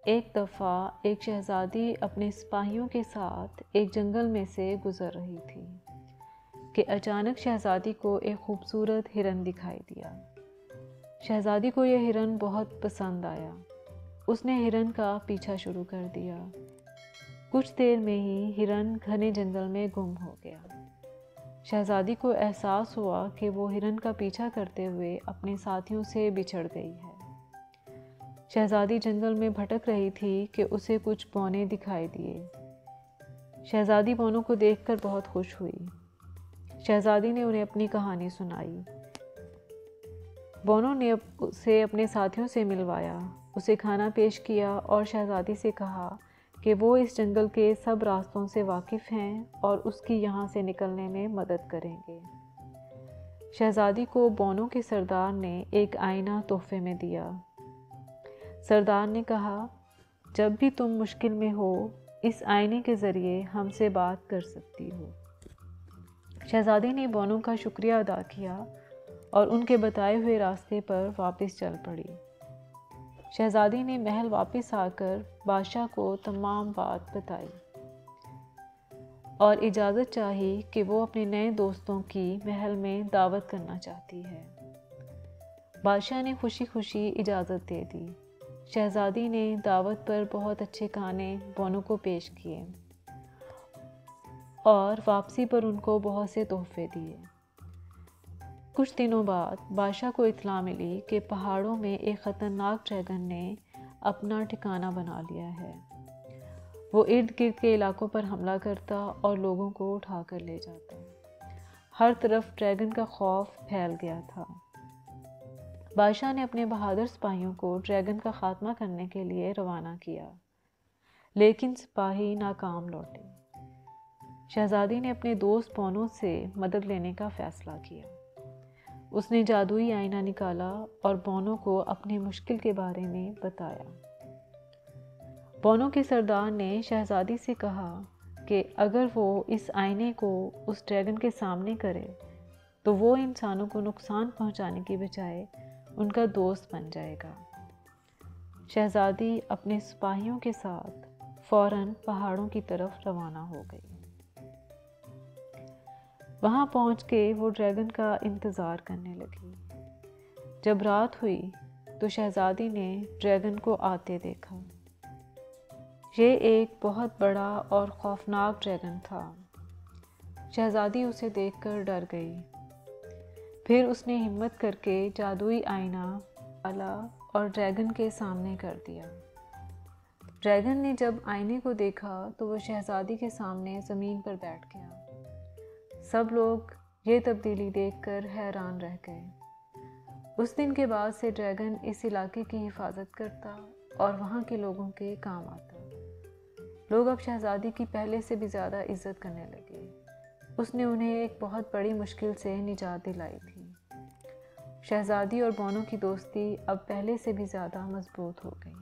ایک دفعہ ایک شہزادی اپنے سپاہیوں کے ساتھ ایک جنگل میں سے گزر رہی تھی کہ اچانک شہزادی کو ایک خوبصورت ہرن دکھائی دیا۔ شہزادی کو یہ ہرن بہت پسند آیا۔ اس نے ہرن کا پیچھا شروع کر دیا۔ کچھ دیر میں ہی ہرن گھنے جنگل میں گم ہو گیا۔ شہزادی کو احساس ہوا کہ وہ ہرن کا پیچھا کرتے ہوئے اپنے ساتھیوں سے بچھڑ گئی ہے۔ شہزادی جنگل میں بھٹک رہی تھی کہ اسے کچھ بونے دکھائی دیے۔ شہزادی بونوں کو دیکھ کر بہت خوش ہوئی۔ شہزادی نے انہیں اپنی کہانی سنائی۔ بونوں نے اسے اپنے ساتھیوں سے ملوایا، اسے کھانا پیش کیا اور شہزادی سے کہا کہ وہ اس جنگل کے سب راستوں سے واقف ہیں اور اس کی یہاں سے نکلنے میں مدد کریں گے۔ شہزادی کو بونوں کے سردار نے ایک آئینہ تحفے میں دیا۔ سردار نے کہا، جب بھی تم مشکل میں ہو اس آئینے کے ذریعے ہم سے بات کر سکتی ہو۔ شہزادی نے بونوں کا شکریہ ادا کیا اور ان کے بتائے ہوئے راستے پر واپس چل پڑی۔ شہزادی نے محل واپس آ کر بادشاہ کو تمام بات بتائی اور اجازت چاہی کہ وہ اپنے نئے دوستوں کی محل میں دعوت کرنا چاہتی ہے۔ بادشاہ نے خوشی خوشی اجازت دے دی۔ شہزادی نے دعوت پر بہت اچھے کھانے بونوں کو پیش کیے اور واپسی پر ان کو بہت سے تحفے دیے۔ کچھ دنوں بعد بادشاہ کو اطلاع ملی کہ پہاڑوں میں ایک خطرناک ڈریگن نے اپنا ٹھکانہ بنا لیا ہے۔ وہ ارد گرد کے علاقوں پر حملہ کرتا اور لوگوں کو اٹھا کر لے جاتا۔ ہر طرف ڈریگن کا خوف پھیل گیا تھا۔ بادشاہ نے اپنے بہادر سپاہیوں کو ڈریگن کا خاتمہ کرنے کے لیے روانہ کیا، لیکن سپاہی ناکام لوٹے۔ شہزادی نے اپنے دوست بونوں سے مدد لینے کا فیصلہ کیا۔ اس نے جادوئی آئینہ نکالا اور بونوں کو اپنی مشکل کے بارے میں بتایا۔ بونوں کے سردار نے شہزادی سے کہا کہ اگر وہ اس آئینے کو اس ڈریگن کے سامنے کرے تو وہ انسانوں کو نقصان پہنچانے کی بجائے ان کا دوست بن جائے گا۔ شہزادی اپنے سپاہیوں کے ساتھ فوراً پہاڑوں کی طرف روانہ ہو گئی۔ وہاں پہنچ کے وہ ڈریگن کا انتظار کرنے لگی۔ جب رات ہوئی تو شہزادی نے ڈریگن کو آتے دیکھا۔ یہ ایک بہت بڑا اور خوفناک ڈریگن تھا۔ شہزادی اسے دیکھ کر ڈر گئی۔ پھر اس نے ہمت کر کے جادوئی آئینہ نکالا اور ڈریگن کے سامنے کر دیا۔ ڈریگن نے جب آئینے کو دیکھا تو وہ شہزادی کے سامنے زمین پر بیٹھ گیا۔ سب لوگ یہ تبدیلی دیکھ کر حیران رہ گئے۔ اس دن کے بعد سے ڈریگن اس علاقے کی حفاظت کرتا اور وہاں کے لوگوں کے کام آتا۔ لوگ اب شہزادی کی پہلے سے بھی زیادہ عزت کرنے لگے۔ اس نے انہیں ایک بہت بڑی مشکل سے نجات دلائی تھی۔ شہزادی اور بونوں کی دوستی اب پہلے سے بھی زیادہ مضبوط ہو گئی۔